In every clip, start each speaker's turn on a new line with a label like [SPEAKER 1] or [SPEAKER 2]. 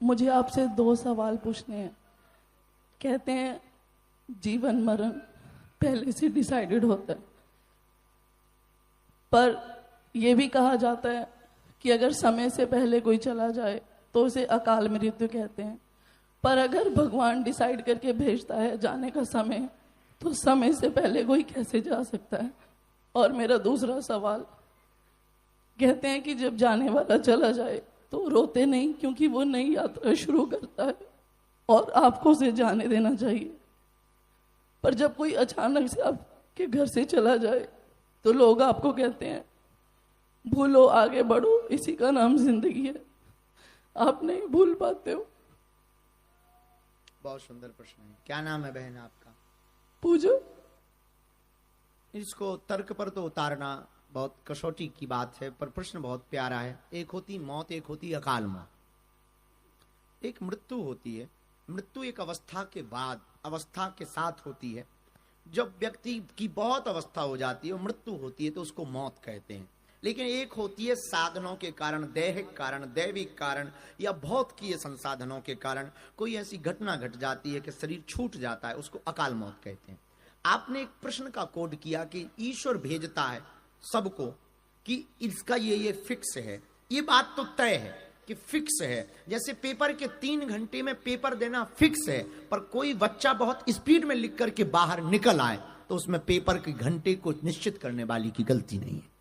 [SPEAKER 1] मुझे आपसे 2 सवाल पूछने हैं। कहते हैं जीवन मरण पहले से डिसाइडेड होता है, पर यह भी कहा जाता है कि अगर समय से पहले कोई चला जाए तो उसे अकाल मृत्यु कहते हैं। पर अगर भगवान डिसाइड करके भेजता है जाने का समय, तो समय से पहले कोई कैसे जा सकता है? और मेरा दूसरा सवाल, कहते हैं कि जब जाने वाला चला जाए तो रोते नहीं, क्योंकि वो नई यात्रा शुरू करता है और आपको उसे जाने देना चाहिए। पर जब कोई अचानक से आपके घर से चला जाए तो लोग आपको कहते हैं भूलो आगे बढ़ो, इसी का नाम जिंदगी है। आप नहीं भूल पाते हो।
[SPEAKER 2] बहुत सुंदर प्रश्न है। क्या नाम है बहन आपका?
[SPEAKER 1] पूजा।
[SPEAKER 2] इसको तर्क पर तो उतारना बहुत कसौटी की बात है, पर प्रश्न बहुत प्यारा है। एक होती मौत, एक होती अकाल मौत। एक मृत्यु होती है। मृत्यु एक अवस्था के बाद, अवस्था के साथ होती है। जब व्यक्ति की बहुत अवस्था हो जाती है, मृत्यु होती है, तो उसको मौत कहते हैं। लेकिन एक होती है साधनों के कारण, दैहिक कारण, दैविक कारण या भौतिकीय संसाधनों के कारण कोई ऐसी घटना घट जाती है कि शरीर छूट जाता है, उसको अकाल मौत कहते हैं। आपने एक प्रश्न का कोड किया कि ईश्वर भेजता है सबको, कि इसका ये फिक्स है। ये बात तो तय है कि फिक्स है। जैसे पेपर के 3 घंटे में पेपर देना फिक्स है, पर कोई बच्चा बहुत स्पीड में लिख करके बाहर निकल आए तो उसमें पेपर के घंटे को निश्चित करने वाली की गलती नहीं है,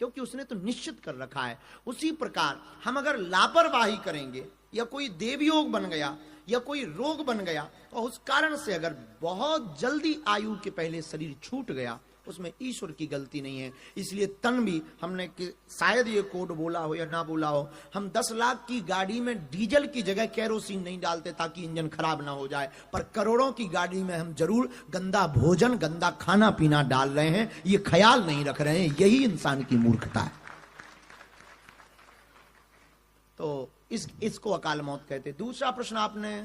[SPEAKER 2] क्योंकि उसने तो निश्चित कर रखा है। उसी प्रकार हम अगर लापरवाही करेंगे, या कोई देवयोग बन गया या कोई रोग बन गया, और उस कारण से अगर बहुत जल्दी आयु के पहले शरीर छूट गया, उसमें ईश्वर की गलती नहीं है। इसलिए तन भी हमने कि शायद ये कोड बोला हो या ना बोला हो, हम 10 लाख की गाड़ी में डीजल की जगह केरोसिन नहीं डालते ताकि इंजन खराब ना हो जाए, पर करोड़ों की गाड़ी में हम जरूर गंदा भोजन, गंदा खाना पीना डाल रहे हैं, ये ख्याल नहीं रख रहे हैं। यही इंसान की मूर्खता है। तो इसको अकाल मौत कहते। दूसरा प्रश्न आपने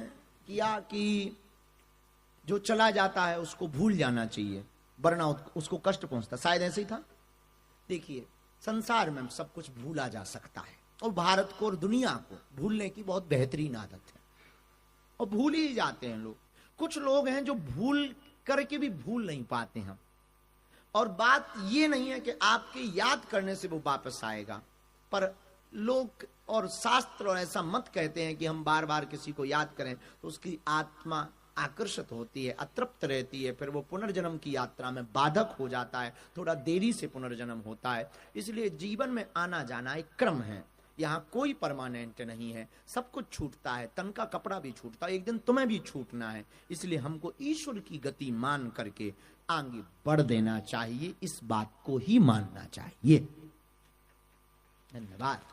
[SPEAKER 2] किया कि जो चला जाता है उसको भूल जाना चाहिए, वरना उसको कष्ट पहुंचता। शायद ऐसे ही था। देखिए, संसार में सब कुछ भूला जा सकता है, और भारत को और दुनिया को भूलने की बहुत बेहतरीन आदत है, और भूल ही जाते हैं लोग। कुछ लोग हैं जो भूल करके भी भूल नहीं पाते हैं। और बात ये नहीं है कि आपके याद करने से वो वापस आएगा, पर लोग और शास्त्र और ऐसा मत कहते हैं कि हम बार बार किसी को याद करें तो उसकी आत्मा आकर्षित होती है, अतृप्त रहती है, फिर वो पुनर्जन्म की यात्रा में बाधक हो जाता है, थोड़ा देरी से पुनर्जन्म होता है। इसलिए जीवन में आना जाना एक क्रम है, यहाँ कोई परमानेंट नहीं है। सब कुछ छूटता है, तन का कपड़ा भी छूटता है, एक दिन तुम्हें भी छूटना है। इसलिए हमको ईश्वर की गति मान करके आगे बढ़ देना चाहिए, इस बात को ही मानना चाहिए। धन्यवाद।